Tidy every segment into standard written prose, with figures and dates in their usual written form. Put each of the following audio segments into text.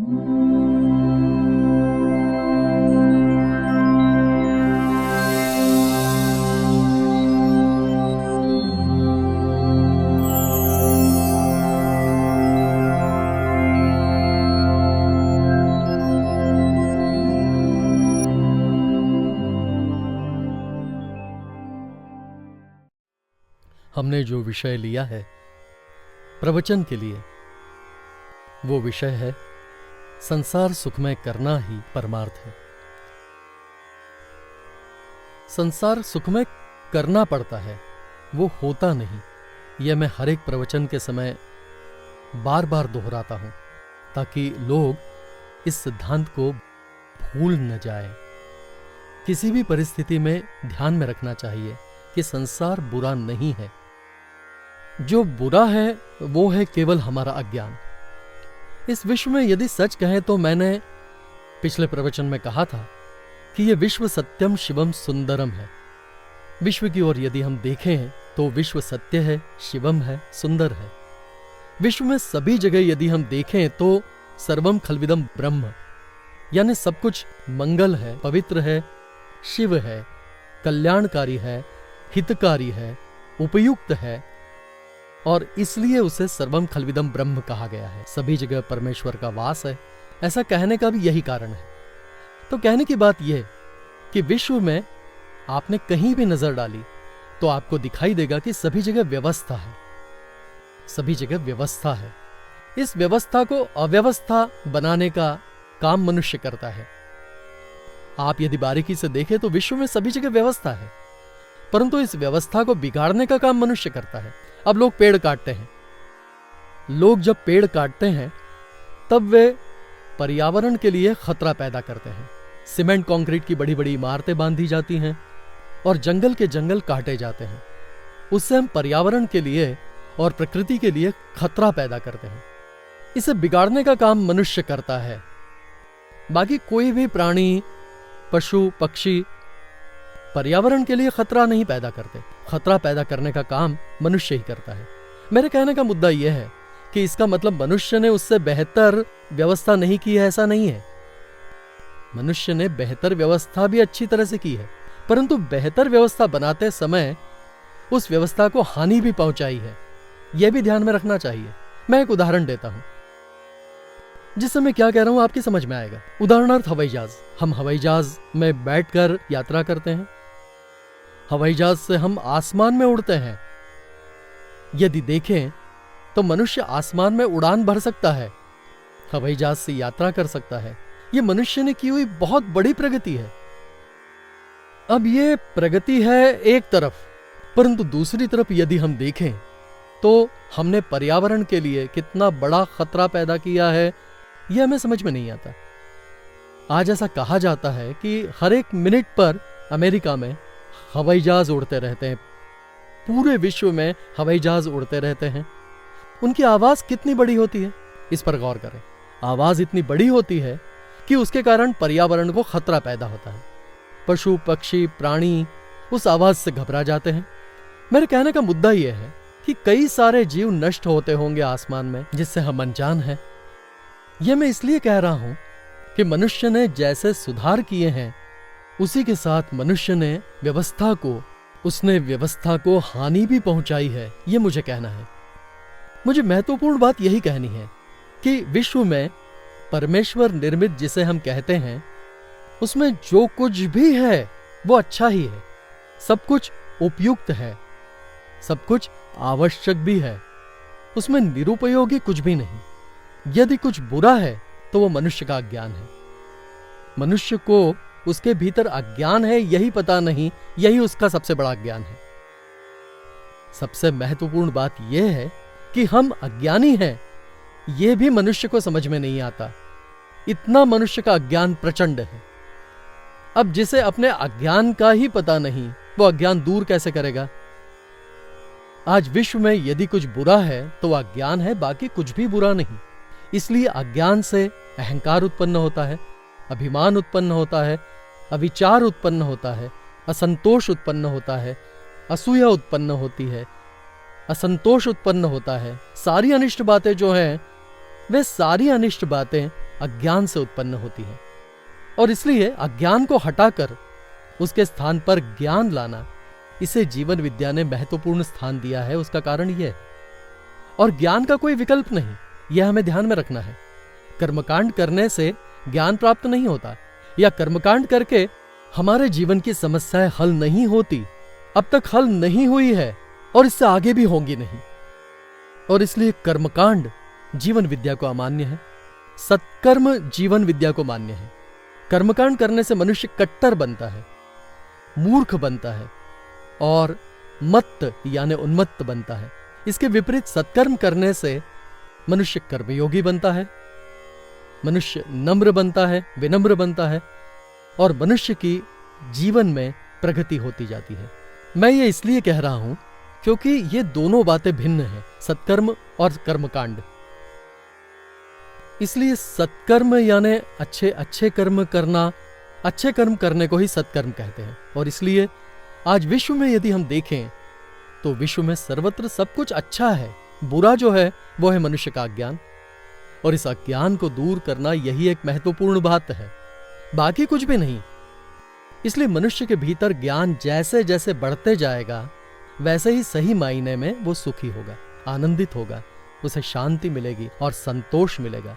हमने जो विषय लिया है प्रवचन के लिए, वो विषय है संसार सुखमय करना ही परमार्थ है। संसार सुखमय करना पड़ता है, वो होता नहीं। यह मैं हर एक प्रवचन के समय बार बार दोहराता हूं, ताकि लोग इस सिद्धांत को भूल न जाएं। किसी भी परिस्थिति में ध्यान में रखना चाहिए कि संसार बुरा नहीं है। जो बुरा है वो है केवल हमारा अज्ञान। इस विश्व में यदि सच कहें तो मैंने पिछले प्रवचन में कहा था कि यह विश्व सत्यम शिवम सुंदरम है। विश्व की ओर यदि हम देखें तो विश्व सत्य है, शिवम है, सुंदर है। विश्व में सभी जगह यदि हम देखें तो सर्वम खलविदम ब्रह्म, यानी सब कुछ मंगल है, पवित्र है, शिव है, कल्याणकारी है, हितकारी है, उपयुक्त है, और इसलिए उसे सर्वम खलविदम ब्रह्म कहा गया है। सभी जगह परमेश्वर का वास है। ऐसा कहने का भी यही कारण है। तो कहने की बात यह कि विश्व में आपने कहीं भी नजर डाली तो आपको दिखाई देगा कि सभी जगह व्यवस्था है, सभी जगह व्यवस्था है। इस व्यवस्था को अव्यवस्था बनाने का काम मनुष्य करता है। आप यदि बारीकी से देखें तो विश्व में सभी जगह व्यवस्था है, परंतु इस व्यवस्था को बिगाड़ने का काम मनुष्य करता है। अब लोग पेड़ काटते हैं। लोग जब पेड़ काटते हैं तब वे पर्यावरण के लिए खतरा पैदा करते हैं। सीमेंट कंक्रीट की बड़ी बड़ी इमारतें बांधी जाती हैं और जंगल के जंगल काटे जाते हैं। उससे हम पर्यावरण के लिए और प्रकृति के लिए खतरा पैदा करते हैं। इसे बिगाड़ने का काम मनुष्य करता है। बाकी कोई भी प्राणी, पशु, पक्षी पर्यावरण के लिए खतरा नहीं पैदा करते। खतरा पैदा करने का काम मनुष्य ही करता है। मेरे कहने का मुद्दा यह है कि इसका मतलब मनुष्य ने उससे बेहतर व्यवस्था नहीं की है, ऐसा नहीं है। मनुष्य ने बेहतर व्यवस्था भी अच्छी तरह से की है, परंतु बेहतर व्यवस्था बनाते समय उस व्यवस्था को हानि भी पहुंचाई है। यह भी ध्यान में रखना चाहिए। मैं एक उदाहरण देता हूं, जिससे मैं क्या कह रहा हूं आपकी समझ में आएगा। उदाहरणार्थ हवाई जहाज। हम हवाई जहाज में बैठकर यात्रा करते हैं। हवाई जहाज से हम आसमान में उड़ते हैं। यदि देखें तो मनुष्य आसमान में उड़ान भर सकता है, हवाई जहाज से यात्रा कर सकता है। यह मनुष्य ने की हुई बहुत बड़ी प्रगति है। अब यह प्रगति है एक तरफ, परंतु दूसरी तरफ यदि हम देखें तो हमने पर्यावरण के लिए कितना बड़ा खतरा पैदा किया है, यह हमें समझ में नहीं आता। आज ऐसा कहा जाता है कि हर एक मिनट पर अमेरिका में हवाई जहाज उड़ते रहते हैं। पूरे विश्व में हवाई जहाज उड़ते रहते हैं। उनकी आवाज कितनी बड़ी होती है, इस पर गौर करें। आवाज इतनी बड़ी होती है कि उसके कारण पर्यावरण को खतरा पैदा होता है। पशु, पक्षी, प्राणी उस आवाज से घबरा जाते हैं। मेरे कहने का मुद्दा यह है कि कई सारे जीव नष्ट होते होंगे आसमान में, जिससे हम अनजान हैं। यह मैं इसलिए कह रहा हूं कि मनुष्य ने जैसे सुधार किए हैं, उसी के साथ मनुष्य ने व्यवस्था को हानि भी पहुंचाई है। यह मुझे कहना है। मुझे महत्वपूर्ण बात यही कहनी है कि विश्व में परमेश्वर निर्मित जिसे हम कहते हैं, उसमें जो कुछ भी है वो अच्छा ही है। सब कुछ उपयुक्त है, सब कुछ आवश्यक भी है। उसमें निरुपयोगी कुछ भी नहीं। यदि कुछ बुरा है तो वो मनुष्य का अज्ञान है। मनुष्य को उसके भीतर अज्ञान है यही पता नहीं, यही उसका सबसे बड़ा अज्ञान है। सबसे महत्वपूर्ण बात यह है कि हम अज्ञानी हैं, यह भी मनुष्य को समझ में नहीं आता। इतना मनुष्य का अज्ञान प्रचंड है। अब जिसे अपने अज्ञान का ही पता नहीं, वो अज्ञान दूर कैसे करेगा? आज विश्व में यदि कुछ बुरा है तो अज्ञान है, बाकी कुछ भी बुरा नहीं। इसलिए अज्ञान से अहंकार उत्पन्न होता है, अभिमान उत्पन्न होता है, अविचार उत्पन्न होता है, असंतोष उत्पन्न होता है, असूया उत्पन्न होती है, असंतोष उत्पन्न होता है। सारी अनिष्ट बातें जो हैं, वे सारी अनिष्ट बातें अज्ञान से उत्पन्न होती है। और इसलिए अज्ञान को हटाकर उसके स्थान पर ज्ञान लाना, इसे जीवन विद्या ने महत्वपूर्ण स्थान दिया है। उसका कारण यह, और ज्ञान का कोई विकल्प नहीं, यह हमें ध्यान में रखना है। कर्मकांड करने से ज्ञान प्राप्त नहीं होता, या कर्मकांड करके हमारे जीवन की समस्याएं हल नहीं होती, अब तक हल नहीं हुई है और इससे आगे भी होंगी नहीं। और इसलिए कर्मकांड जीवन विद्या को अमान्य है, सत्कर्म जीवन विद्या को मान्य है। कर्मकांड करने से मनुष्य कट्टर बनता है, मूर्ख बनता है और मत्त यानी उन्मत्त बनता है। इसके विपरीत सत्कर्म करने से मनुष्य कर्मयोगी बनता है, मनुष्य नम्र बनता है, विनम्र बनता है और मनुष्य की जीवन में प्रगति होती जाती है। मैं ये इसलिए कह रहा हूं क्योंकि ये दोनों बातें भिन्न हैं, सत्कर्म और कर्मकांड। इसलिए सत्कर्म यानी अच्छे अच्छे कर्म करना, अच्छे कर्म करने को ही सत्कर्म कहते हैं। और इसलिए आज विश्व में यदि हम देखें तो विश्व में सर्वत्र सब कुछ अच्छा है, बुरा जो है वो है मनुष्य का अज्ञान। और इस अज्ञान को दूर करना यही एक महत्वपूर्ण बात है, बाकी कुछ भी नहीं। इसलिए मनुष्य के भीतर ज्ञान जैसे जैसे बढ़ते जाएगा वैसे ही सही मायने में वो सुखी होगा, आनंदित होगा, उसे शांति मिलेगी और संतोष मिलेगा।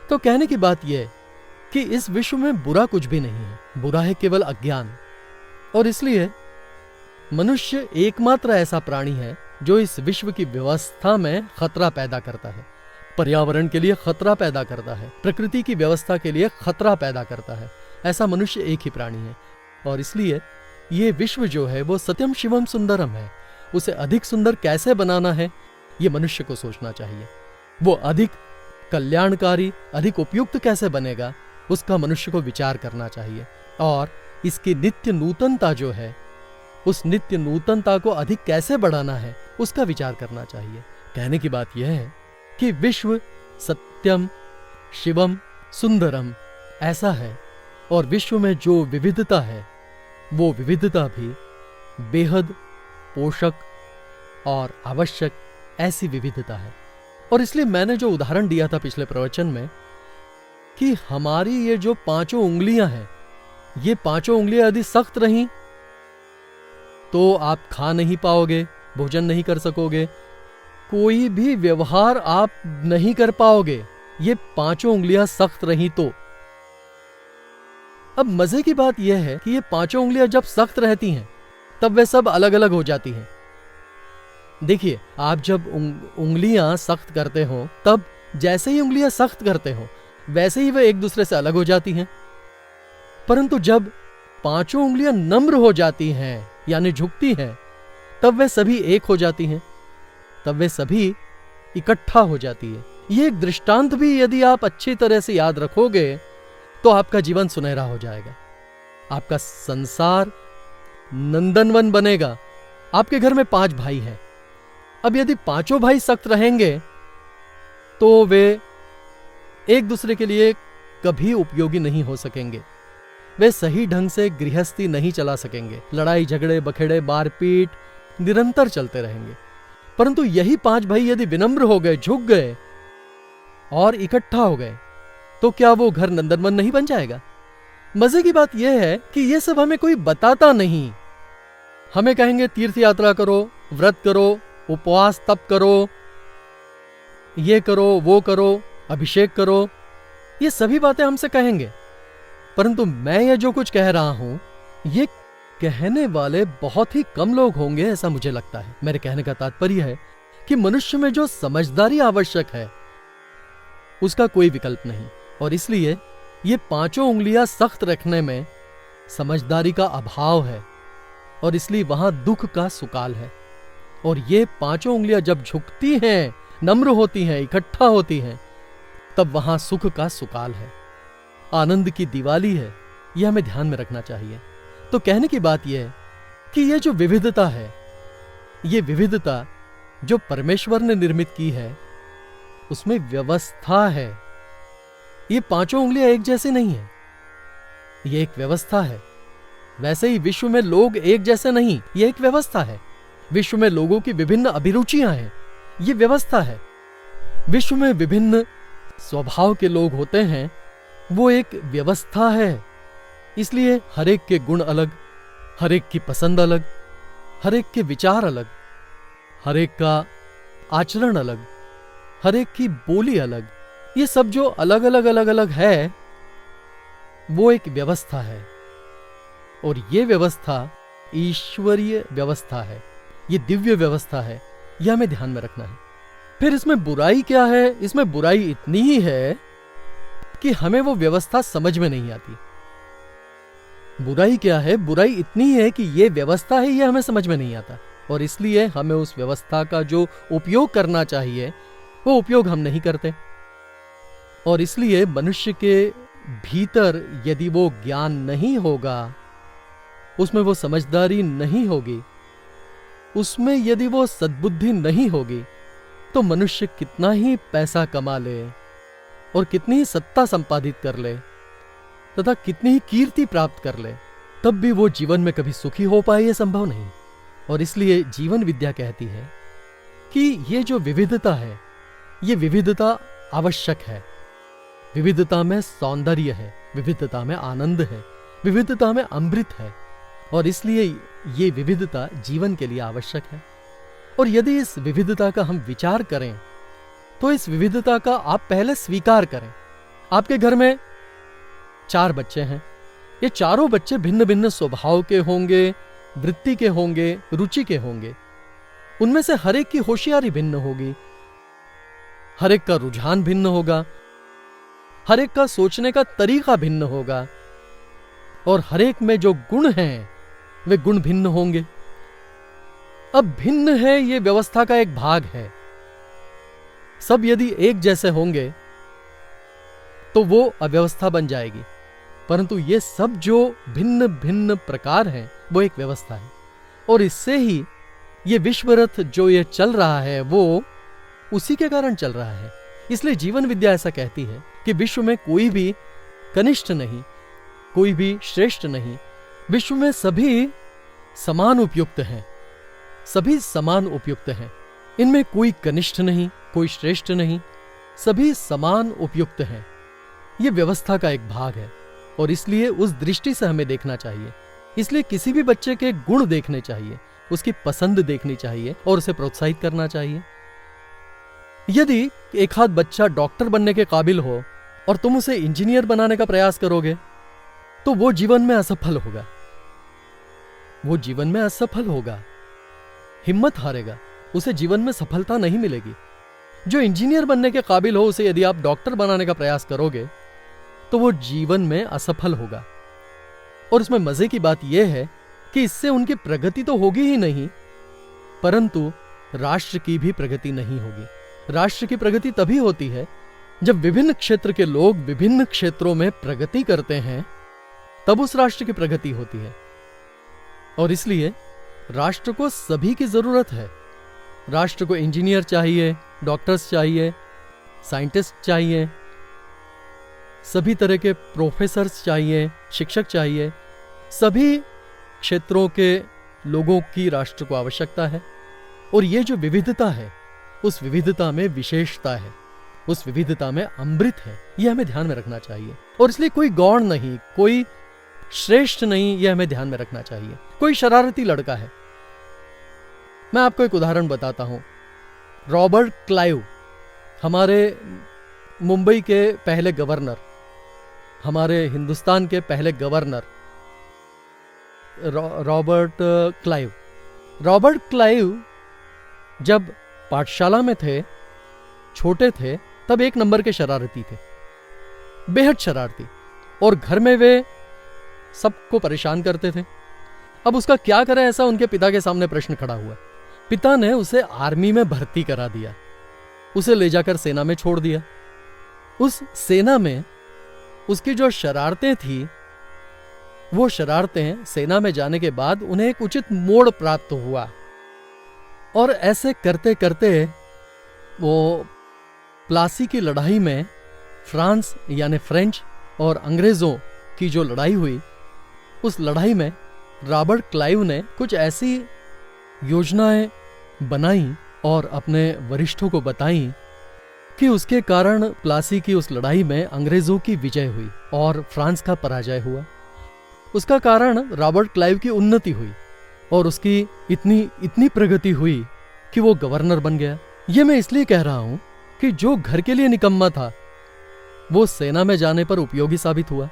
तो कहने की बात यह कि इस विश्व में बुरा कुछ भी नहीं है, बुरा है केवल अज्ञान। और इसलिए मनुष्य एकमात्र ऐसा प्राणी है जो इस विश्व की व्यवस्था में खतरा पैदा करता है, पर्यावरण के लिए खतरा पैदा करता है, प्रकृति की व्यवस्था के लिए खतरा पैदा करता है। ऐसा मनुष्य एक ही प्राणी है। और इसलिए ये विश्व जो है वो सत्यम शिवम सुंदरम है। उसे अधिक सुंदर कैसे बनाना है ये मनुष्य को सोचना चाहिए। वो अधिक कल्याणकारी, अधिक उपयुक्त कैसे बनेगा उसका मनुष्य को विचार करना चाहिए। और इसकी नित्य नूतनता जो है, उस नित्य नूतनता को अधिक कैसे बढ़ाना है उसका विचार करना चाहिए। कहने की बात यह है कि विश्व सत्यम शिवम सुंदरम ऐसा है, और विश्व में जो विविधता है वो विविधता भी बेहद पोषक और आवश्यक ऐसी विविधता है। और इसलिए मैंने जो उदाहरण दिया था पिछले प्रवचन में कि हमारी ये जो पांचों उंगलियां हैं, ये पांचों उंगलियां यदि सख्त रहीं तो आप खा नहीं पाओगे, भोजन नहीं कर सकोगे, कोई भी व्यवहार आप नहीं कर पाओगे, ये पांचों उंगलियां सख्त रहीं तो। अब मजे की बात यह है कि ये पांचों उंगलियां जब सख्त रहती हैं तब वे सब अलग अलग हो जाती हैं। देखिए, आप जब उंगलियां सख्त करते हो तब जैसे ही उंगलियां सख्त करते हो वैसे ही वे एक दूसरे से अलग हो जाती हैं। परंतु जब पांचों उंगलियां नम्र हो जाती हैं यानी झुकती हैं, तब वे सभी एक हो जाती हैं, तब वे सभी इकट्ठा हो जाती है। ये एक दृष्टांत भी यदि आप अच्छी तरह से याद रखोगे तो आपका जीवन सुनहरा हो जाएगा, आपका संसार नंदनवन बनेगा। आपके घर में 5 भाई हैं। अब यदि पांचों भाई सख्त रहेंगे तो वे एक दूसरे के लिए कभी उपयोगी नहीं हो सकेंगे, वे सही ढंग से गृहस्थी नहीं चला सकेंगे, लड़ाई झगड़े बखेड़े मारपीट निरंतर चलते रहेंगे। परंतु यही 5 भाई यदि विनम्र हो गए, झुक गए और इकट्ठा हो गए तो क्या वो घर नंदनवन नहीं बन जाएगा? मजे की बात यह है कि ये सब हमें कोई बताता नहीं। हमें कहेंगे तीर्थ यात्रा करो, व्रत करो, उपवास तप करो, ये करो, वो करो, अभिषेक करो, ये सभी बातें हमसे कहेंगे। परंतु मैं ये जो कुछ कह रहा हूं ये कहने वाले बहुत ही कम लोग होंगे, ऐसा मुझे लगता है। मेरे कहने का तात्पर्य है कि मनुष्य में जो समझदारी आवश्यक है उसका कोई विकल्प नहीं। और इसलिए ये पांचों उंगलियां सख्त रखने में समझदारी का अभाव है, और इसलिए वहां दुख का सुकाल है। और ये पांचों उंगलियां जब झुकती हैं, नम्र होती हैं, इकट्ठा होती हैं, तब वहां सुख का सुकाल है, आनंद की दिवाली है। यह हमें ध्यान में रखना चाहिए। तो कहने की बात यह है कि ये जो विविधता है, ये विविधता जो परमेश्वर ने निर्मित की है उसमें व्यवस्था है। ये पांचों उंगलियां एक जैसी नहीं है, ये एक व्यवस्था है। वैसे ही विश्व में लोग एक जैसे नहीं, ये एक व्यवस्था है। विश्व में लोगों की विभिन्न अभिरुचियां हैं, ये व्यवस्था है। विश्व में विभिन्न स्वभाव के लोग होते हैं वो एक व्यवस्था है। इसलिए हर एक के गुण अलग, हर एक की पसंद अलग, हर एक के विचार अलग, हर एक का आचरण अलग, हर एक की बोली अलग। ये सब जो अलग अलग है वो एक व्यवस्था है। और ये व्यवस्था ईश्वरीय व्यवस्था है, ये दिव्य व्यवस्था है। यह हमें ध्यान में रखना है। फिर इसमें बुराई क्या है? इसमें बुराई इतनी ही है कि हमें वो व्यवस्था समझ में नहीं आती। बुराई क्या है? बुराई इतनी है कि ये व्यवस्था है, ये हमें समझ में नहीं आता, और इसलिए हमें उस व्यवस्था का जो उपयोग करना चाहिए वो उपयोग हम नहीं करते। और इसलिए मनुष्य के भीतर यदि वो ज्ञान नहीं होगा, उसमें वो समझदारी नहीं होगी, उसमें यदि वो सद्बुद्धि नहीं होगी, तो मनुष्य कितना ही पैसा कमा ले और कितनी ही सत्ता संपादित कर ले तथा कितनी ही कीर्ति प्राप्त कर ले, तब भी वो जीवन में कभी सुखी हो पाए, यह संभव नहीं। और इसलिए जीवन विद्या कहती है कि ये जो विविधता है, ये विविधता आवश्यक है। विविधता में सौंदर्य है, विविधता में आनंद है, विविधता में अमृत है, और इसलिए ये विविधता जीवन के लिए आवश्यक है। और यदि इस विविधता का हम विचार करें तो इस विविधता का आप पहले स्वीकार करें। आपके घर में 4 बच्चे हैं, ये चारों बच्चे भिन्न भिन्न स्वभाव के होंगे, वृत्ति के होंगे, रुचि के होंगे। उनमें से हर एक की होशियारी भिन्न होगी, हर एक का रुझान भिन्न होगा, हर एक का सोचने का तरीका भिन्न होगा, और हर एक में जो गुण हैं वे गुण भिन्न होंगे। अब भिन्न है ये व्यवस्था का एक भाग है। सब यदि एक जैसे होंगे तो वो अव्यवस्था बन जाएगी, परंतु ये सब जो भिन्न भिन्न प्रकार हैं वो एक व्यवस्था है। और इससे ही ये विश्वरथ जो ये चल रहा है वो उसी के कारण चल रहा है। इसलिए जीवन विद्या ऐसा कहती है कि विश्व में कोई भी कनिष्ठ नहीं, कोई भी श्रेष्ठ नहीं, विश्व में सभी समान उपयुक्त हैं, सभी समान उपयुक्त हैं। इनमें कोई कनिष्ठ नहीं, कोई श्रेष्ठ नहीं, सभी समान उपयुक्त हैं। यह व्यवस्था का एक भाग है, और इसलिए उस दृष्टि से हमें देखना चाहिए। इसलिए किसी भी बच्चे के गुण देखने चाहिए, उसकी पसंद देखनी चाहिए और उसे प्रोत्साहित करना चाहिए। यदि एक आध बच्चा डॉक्टर बनने के काबिल हो और तुम उसे इंजीनियर बनाने का प्रयास करोगे तो वो जीवन में असफल होगा, वो जीवन में असफल होगा, हिम्मत हारेगा, उसे जीवन में सफलता नहीं मिलेगी। जो इंजीनियर बनने के काबिल हो उसे यदि आप डॉक्टर बनाने का प्रयास करोगे तो वो जीवन में असफल होगा। और इसमें मजे की बात यह है कि इससे उनकी प्रगति तो होगी ही नहीं, परंतु राष्ट्र की भी प्रगति नहीं होगी। राष्ट्र की प्रगति तभी होती है जब विभिन्न क्षेत्र के लोग विभिन्न क्षेत्रों में प्रगति करते हैं, तब उस राष्ट्र की प्रगति होती है। और इसलिए राष्ट्र को सभी की जरूरत है। राष्ट्र को इंजीनियर चाहिए, डॉक्टर्स चाहिए, साइंटिस्ट चाहिए, सभी तरह के प्रोफेसर्स चाहिए, शिक्षक चाहिए। सभी क्षेत्रों के लोगों की राष्ट्र को आवश्यकता है। और ये जो विविधता है, उस विविधता में विशेषता है, उस विविधता में अमृत है। यह हमें ध्यान में रखना चाहिए। और इसलिए कोई गौण नहीं, कोई श्रेष्ठ नहीं, यह हमें ध्यान में रखना चाहिए। कोई शरारती लड़का है, मैं आपको एक उदाहरण बताता हूं। रॉबर्ट क्लाइव, हमारे मुंबई के पहले गवर्नर, हमारे हिंदुस्तान के पहले governor Robert Clive. Robert Clive जब पाठशाला में थे, छोटे थे, तब 1 नंबर के शरारती थे, बेहद शरारती, और घर में वे सबको परेशान करते थे। अब उसका क्या करें, ऐसा उनके पिता के सामने प्रश्न खड़ा हुआ। पिता ने उसे आर्मी में भर्ती करा दिया, उसे ले जाकर सेना में छोड़ दिया। उस सेना में उसकी जो शरारतें थी, वो शरारतें सेना में जाने के बाद उन्हें एक उचित मोड़ प्राप्त हुआ, और ऐसे करते करते वो प्लासी की लड़ाई में, फ्रांस यानी फ्रेंच और अंग्रेजों की जो लड़ाई हुई, उस लड़ाई में रॉबर्ट क्लाइव ने कुछ ऐसी योजनाएं बनाई और अपने वरिष्ठों को बताई कि उसके कारण प्लासी की उस लड़ाई में अंग्रेजों की विजय हुई और फ्रांस का पराजय हुआ। उसका कारण रॉबर्ट क्लाइव की उन्नति हुई और उसकी इतनी प्रगति हुई कि वो गवर्नर बन गया। ये मैं इसलिए कह रहा हूं कि जो घर के लिए निकम्मा था वो सेना में जाने पर उपयोगी साबित हुआ।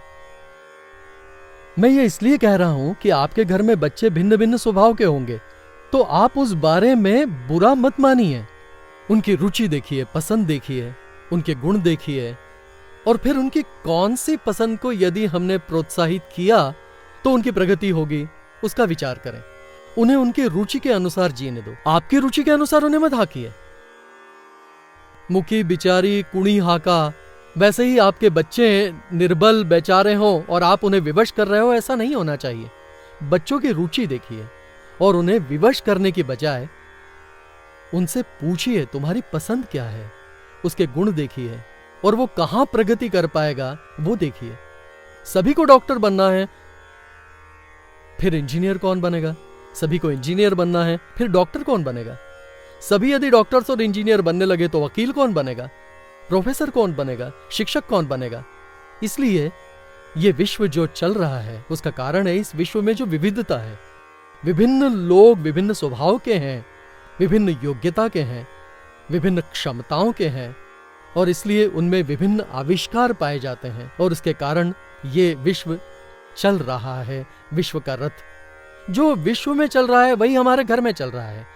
मैं ये इसलिए कह रहा हूं कि आपके घर में बच्चे भिन्न भिन्न स्वभाव के होंगे, तो आप उस बारे में बुरा मत मानिए। उनकी रुचि देखिए, पसंद देखिए, उनके गुण देखिए और फिर उनकी कौन सी पसंद को यदि हमने प्रोत्साहित किया तो उनकी प्रगति होगी, उसका विचार करें। उन्हें उनकी रुचि के अनुसार जीने दो, आपकी रुचि के अनुसार उन्हें मत हाकिए। मुखी बिचारी कुणी हाका, वैसे ही आपके बच्चे निर्बल बेचारे हों और आप उन्हें विवश कर रहे हो, ऐसा नहीं होना चाहिए। बच्चों की रुचि देखिए और उन्हें विवश करने की बजाय उनसे पूछिए तुम्हारी पसंद क्या है, उसके गुण देखिए और वो कहां प्रगति कर पाएगा वो देखिए। सभी को डॉक्टर बनना है, फिर इंजीनियर कौन बनेगा? सभी को इंजीनियर बनना है, फिर डॉक्टर कौन बनेगा? सभी यदि डॉक्टर्स और इंजीनियर बनने लगे तो वकील कौन बनेगा? प्रोफेसर कौन बनेगा? शिक्षक कौन बनेगा? इसलिए ये विश्व जो चल रहा है उसका कारण है इस विश्व में जो विविधता है। विभिन्न लोग विभिन्न स्वभाव के हैं, विभिन्न योग्यता के हैं, विभिन्न क्षमताओं के हैं और इसलिए उनमें विभिन्न आविष्कार पाए जाते हैं और उसके कारण ये विश्व चल रहा है। विश्व का रथ जो विश्व में चल रहा है वही हमारे घर में चल रहा है।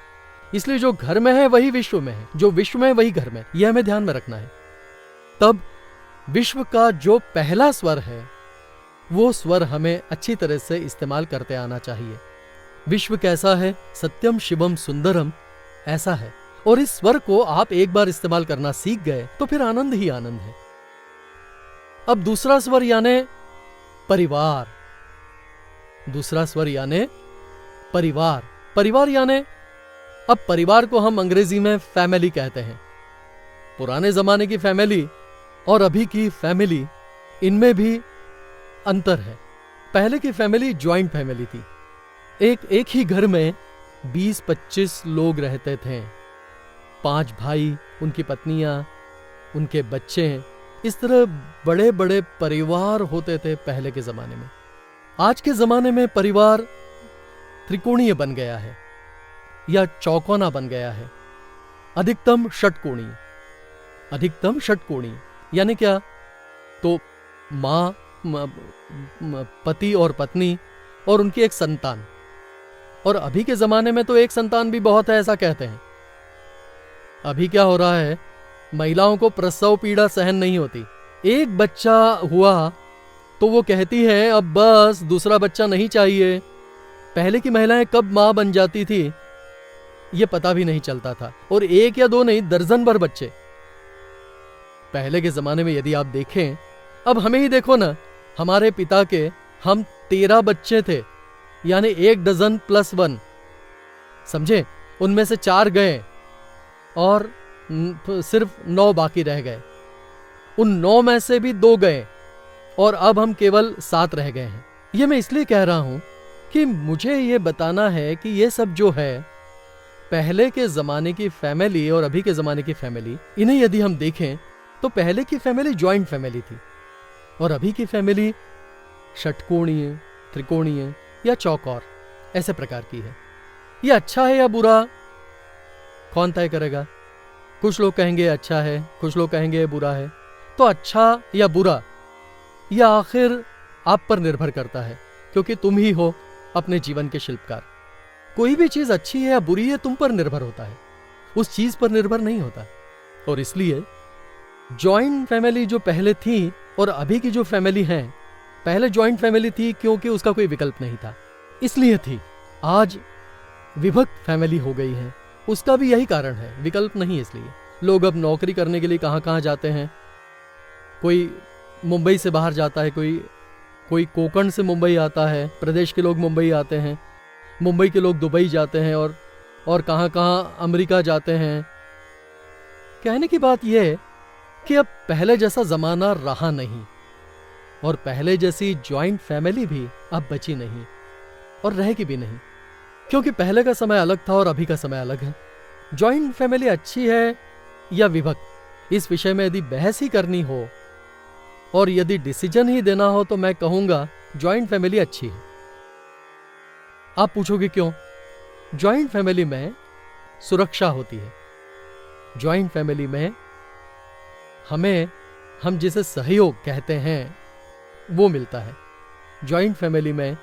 इसलिए जो घर में है वही विश्व में है, जो विश्व में है वही घर में, यह हमें ध्यान में रखना है। तब विश्व का जो पहला स्वर है वो स्वर हमें अच्छी तरह से इस्तेमाल करते आना चाहिए। विश्व कैसा है? सत्यम शिवम सुंदरम, ऐसा है। और इस स्वर को आप एक बार इस्तेमाल करना सीख गए तो फिर आनंद ही आनंद है। अब दूसरा स्वर यानी परिवार। दूसरा स्वर यानी परिवार। परिवार यानी, अब परिवार को हम अंग्रेजी में फैमिली कहते हैं। पुराने जमाने की फैमिली और अभी की फैमिली, इनमें भी अंतर है। पहले की फैमिली ज्वाइंट फैमिली थी। एक ही घर में 20-25 लोग रहते थे, 5 भाई, उनकी पत्नियां, उनके बच्चे, इस तरह बड़े बड़े परिवार होते थे पहले के जमाने में। आज के जमाने में परिवार त्रिकोणीय बन गया है या चौकोना बन गया है, अधिकतम षटकोणीय। अधिकतम षटकोणीय यानी क्या? तो माँ, पति और पत्नी और उनकी एक संतान। और अभी के जमाने में तो एक संतान भी बहुत है, ऐसा कहते हैं। अभी क्या हो रहा है, महिलाओं को प्रसव पीड़ा सहन नहीं होती। एक बच्चा हुआ तो वो कहती है अब बस, दूसरा बच्चा नहीं चाहिए। पहले की महिलाएं कब मां बन जाती थी ये पता भी नहीं चलता था, और 1 या 2 नहीं, दर्जन भर बच्चे। पहले के जमाने में यदि आप देखें, अब हमें ही देखो ना, हमारे पिता के हम 13 बच्चे थे, यानी 1 डजन प्लस 1, समझे? उनमें से 4 गए और सिर्फ 9 बाकी रह गए। उन 9 में से भी 2 गए और अब हम केवल 7 रह गए हैं। ये मैं इसलिए कह रहा हूं कि मुझे ये बताना है कि ये सब जो है, पहले के जमाने की फैमिली और अभी के जमाने की फैमिली, इन्हें यदि हम देखें तो पहले की फैमिली ज्वाइंट फैमिली थी और अभी की फैमिली षटकोणीय, त्रिकोणीय या चौकोर, ऐसे प्रकार की है। ये अच्छा है या बुरा, कौन तय करेगा? कुछ लोग कहेंगे अच्छा है, कुछ लोग कहेंगे बुरा है। तो अच्छा या बुरा यह आखिर आप पर निर्भर करता है, क्योंकि तुम ही हो अपने जीवन के शिल्पकार। कोई भी चीज अच्छी है या बुरी है तुम पर निर्भर होता है, उस चीज पर निर्भर नहीं होता। और इसलिए जॉइंट फैमिली जो पहले थी और अभी की जो फैमिली है, पहले जॉइंट फैमिली थी क्योंकि उसका कोई विकल्प नहीं था, इसलिए थी। आज विभक्त फैमिली हो गई है, उसका भी यही कारण है, विकल्प नहीं। इसलिए लोग अब नौकरी करने के लिए कहां कहां जाते हैं। कोई मुंबई से बाहर जाता है, कोई कोंकण से मुंबई आता है, प्रदेश के लोग मुंबई आते हैं, मुंबई के लोग दुबई जाते हैं और कहां कहां अमेरिका जाते हैं। कहने की बात यह है कि अब पहले जैसा जमाना रहा नहीं और पहले जैसी जॉइंट फैमिली भी अब बची नहीं और रहेगी भी नहीं, क्योंकि पहले का समय अलग था और अभी का समय अलग है। जॉइंट फैमिली अच्छी है या विभक्त, इस विषय में यदि बहस ही करनी हो और यदि डिसीजन ही देना हो तो मैं कहूंगा जॉइंट फैमिली अच्छी है। आप पूछोगे क्यों? जॉइंट फैमिली में सुरक्षा होती है। जॉइंट फैमिली में हम जिसे सहयोग कहते हैं वो मिलता है। जॉइंट फैमिली में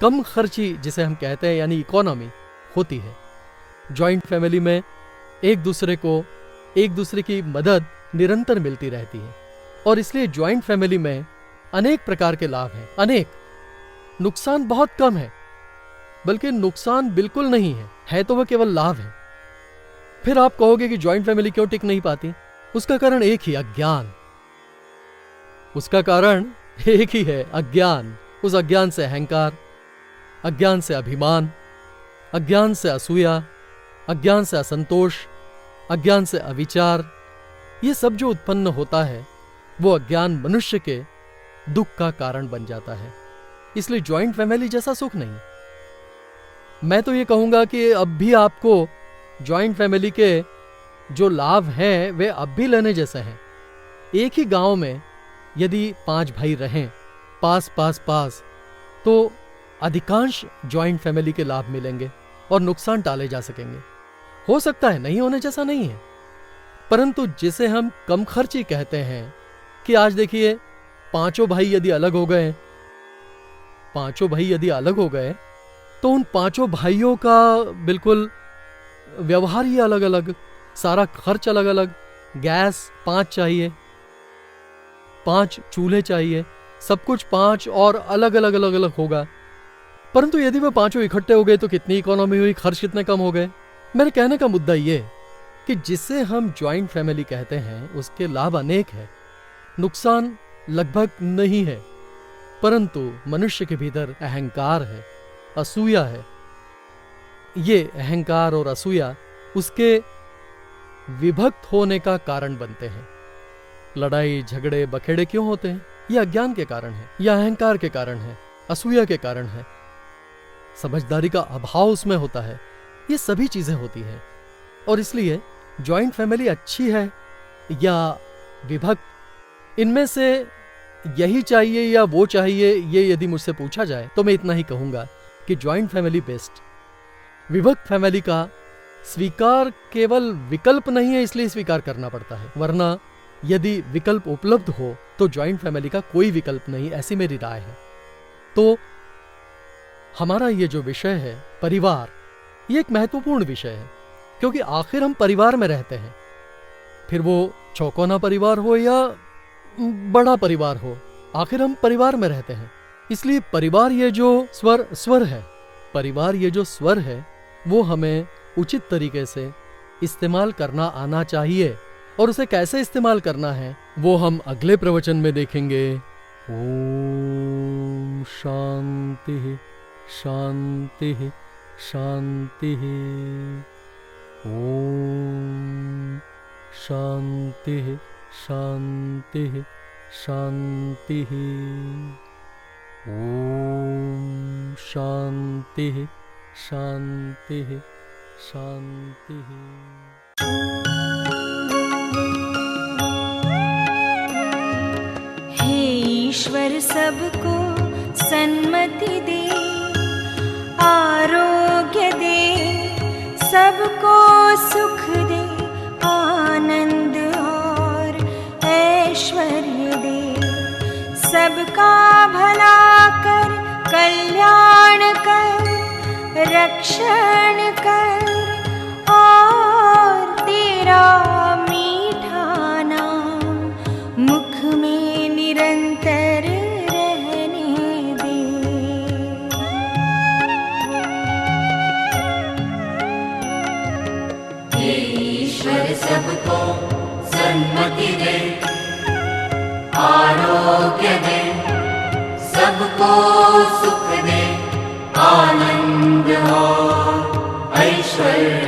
कम खर्ची जिसे हम कहते हैं यानी इकोनॉमी होती है। जॉइंट फैमिली में एक दूसरे की मदद निरंतर मिलती रहती है और इसलिए जॉइंट फैमिली में अनेक प्रकार के लाभ हैं। अनेक, नुकसान बहुत कम है, बल्कि नुकसान बिल्कुल नहीं है तो वह केवल लाभ है। फिर आप कहोगे कि जॉइंट फैमिली क्यों टिक नहीं पाती? उसका कारण एक ही, अज्ञान। उसका कारण एक ही है, अज्ञान। उस अज्ञान से अहंकार, अज्ञान से अभिमान, अज्ञान से असूया, अज्ञान से असंतोष, अज्ञान से अविचार, ये सब जो उत्पन्न होता है वो अज्ञान मनुष्य के दुख का कारण बन जाता है। इसलिए जॉइंट फैमिली जैसा सुख नहीं। मैं तो ये कहूंगा कि अब भी आपको जॉइंट फैमिली के जो लाभ हैं वे अब भी लेने जैसे हैं। एक ही गांव में यदि 5 भाई रहें पास तो अधिकांश जॉइंट फैमिली के लाभ मिलेंगे और नुकसान टाले जा सकेंगे। हो सकता है नहीं होने जैसा नहीं है, परंतु जिसे हम कम खर्ची कहते हैं कि आज देखिए 5 भाई यदि अलग हो गए तो उन 5 भाइयों का बिल्कुल व्यवहार ही अलग अलग, सारा खर्च अलग अलग। गैस 5 चाहिए, 5 चूल्हे चाहिए, सब कुछ 5 और अलग अलग होगा। परंतु यदि वे 5 इकट्ठे हो गए तो कितनी इकोनॉमी हुई, खर्च कितने कम हो गए। मेरे कहने का मुद्दा ये कि जिसे हम जॉइंट फैमिली कहते हैं उसके लाभ अनेक है, नुकसान लगभग नहीं है, परंतु मनुष्य के भीतर अहंकार है, असूया है। ये अहंकार और असूया उसके विभक्त होने का कारण बनते हैं। लड़ाई झगड़े बखेड़े क्यों होते हैं? ये अज्ञान के कारण है, या अहंकार के कारण है, असूया के कारण है, समझदारी का अभाव उसमें होता है। ये सभी चीजें होती हैं और इसलिए जॉइंट फैमिली अच्छी है या विभक्त, इनमें से यही चाहिए या वो चाहिए, ये यदि मुझसे पूछा जाए तो मैं इतना ही कहूंगा कि जॉइंट फैमिली बेस्ट। विभक्त फैमिली का स्वीकार केवल विकल्प नहीं है, इसलिए स्वीकार करना पड़ता है, वरना यदि विकल्प उपलब्ध हो तो जॉइंट फैमिली का कोई विकल्प नहीं, ऐसी मेरी राय है। तो हमारा ये जो विषय है परिवार, ये एक महत्वपूर्ण विषय है, क्योंकि आखिर हम परिवार में रहते हैं, फिर वो चौकोना परिवार हो या बड़ा परिवार हो, आखिर हम परिवार में रहते हैं। इसलिए परिवार ये जो स्वर है, परिवार ये जो स्वर है वो हमें उचित तरीके से इस्तेमाल करना आना चाहिए, और उसे कैसे इस्तेमाल करना है वो हम अगले प्रवचन में देखेंगे। ओम शांति शांति शांति। ओम शांति शांति शांति। ओम शांति शांति शांति। हे ईश्वर सबको सन्मति दे, आरोग्य दे, सबको सुख दे, आनंद और ऐश्वर्य दे, सबका भला कर, कल्याण कर, रक्षण कर, और तेरा मीठा नाम मुख में निरंतर रहने दे। हे ईश्वर सबको सन्मति दे, आरोग्य दे, सबको सुख दे, आनंद और ऐश्वर्य